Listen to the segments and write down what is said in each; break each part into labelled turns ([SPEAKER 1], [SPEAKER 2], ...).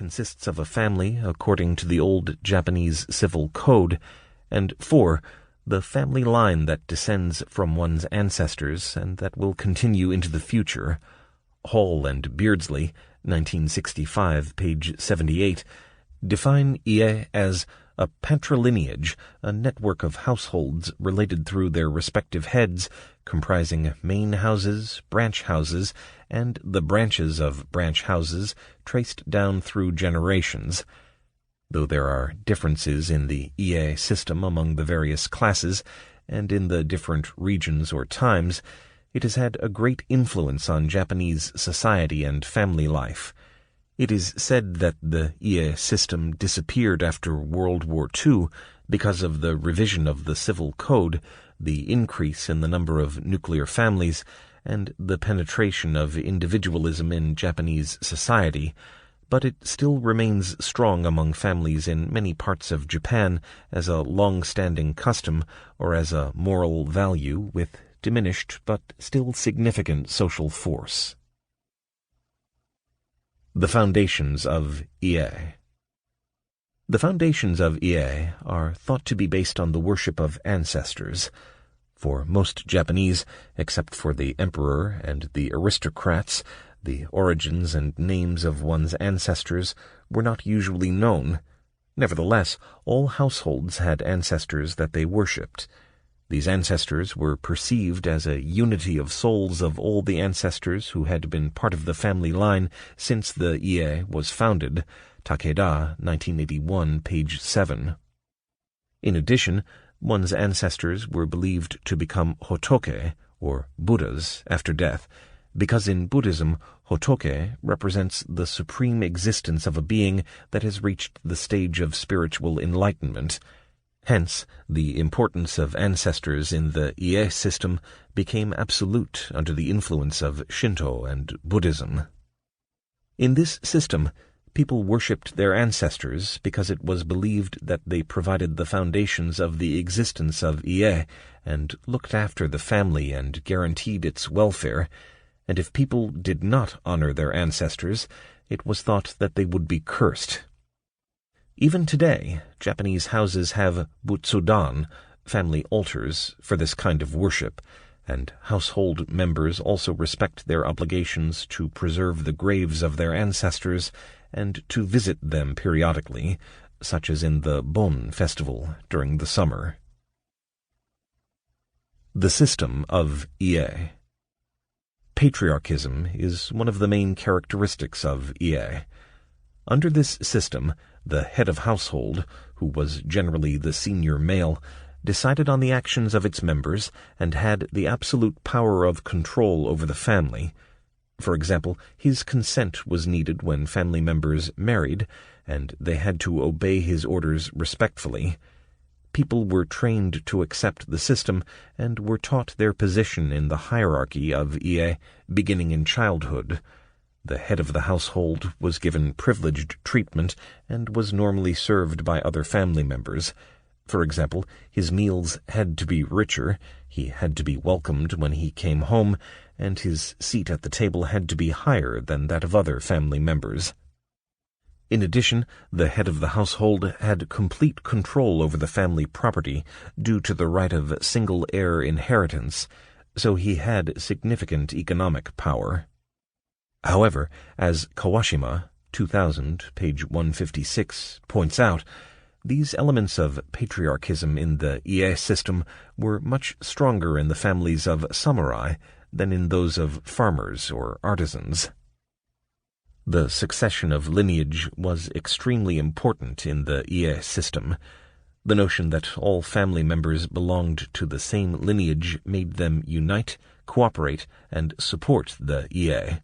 [SPEAKER 1] consists of a family according to the old Japanese civil code, and 4, the family line that descends from one's ancestors and that will continue into the future. Hall and Beardsley, 1965, page 78, define ie as a patrilineage, a network of households related through their respective heads, comprising main houses, branch houses, and the branches of branch houses traced down through generations. Though there are differences in the ie system among the various classes and in the different regions or times, it has had a great influence on Japanese society and family life. It is said that the ie system disappeared after World War II because of the revision of the civil code, the increase in the number of nuclear families, and the penetration of individualism in Japanese society, but it still remains strong among families in many parts of Japan as a long-standing custom or as a moral value with diminished but still significant social force. The foundations of ie. The foundations of ie are thought to be based on the worship of ancestors. For most Japanese, except for the emperor and the aristocrats, the origins and names of one's ancestors were not usually known. Nevertheless, all households had ancestors that they worshipped. These ancestors were perceived as a unity of souls of all the ancestors who had been part of the family line since the ie was founded. Takeda, 1981, page 7. In addition, one's ancestors were believed to become hotoke, or Buddhas, after death, because in Buddhism, hotoke represents the supreme existence of a being that has reached the stage of spiritual enlightenment. Hence, the importance of ancestors in the ie system became absolute under the influence of Shinto and Buddhism. In this system, people worshipped their ancestors because it was believed that they provided the foundations of the existence of ie and looked after the family and guaranteed its welfare, and if people did not honor their ancestors, it was thought that they would be cursed. Even today, Japanese houses have butsudan, family altars, for this kind of worship, and household members also respect their obligations to preserve the graves of their ancestors and to visit them periodically, such as in the Bon festival during the summer. The system of ie. Patriarchism is one of the main characteristics of ie. Under this system, the head of household, who was generally the senior male, decided on the actions of its members and had the absolute power of control over the family. For example, his consent was needed when family members married, and they had to obey his orders respectfully. People were trained to accept the system and were taught their position in the hierarchy of ie beginning in childhood. The head of the household was given privileged treatment and was normally served by other family members. For example, his meals had to be richer, he had to be welcomed when he came home, and his seat at the table had to be higher than that of other family members. In addition, the head of the household had complete control over the family property due to the right of single-heir inheritance, so he had significant economic power. However, as Kawashima, 2000, page 156, points out, these elements of patriarchism in the ie system were much stronger in the families of samurai than in those of farmers or artisans. The succession of lineage was extremely important in the ie system. The notion that all family members belonged to the same lineage made them unite, cooperate, and support the ie.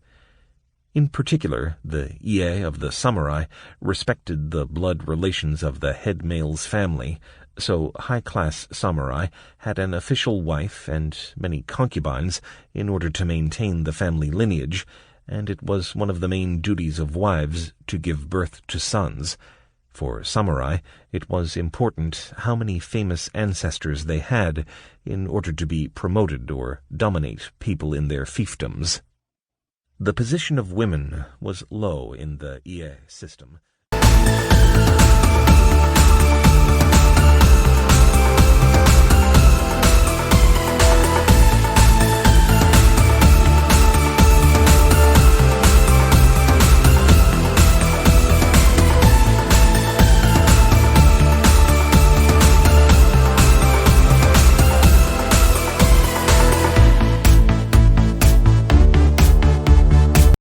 [SPEAKER 1] In particular, the ie of the samurai respected the blood relations of the head male's family, so high-class samurai had an official wife and many concubines in order to maintain the family lineage, and it was one of the main duties of wives to give birth to sons. For samurai, it was important how many famous ancestors they had in order to be promoted or dominate people in their fiefdoms. The position of women was low in the ie system.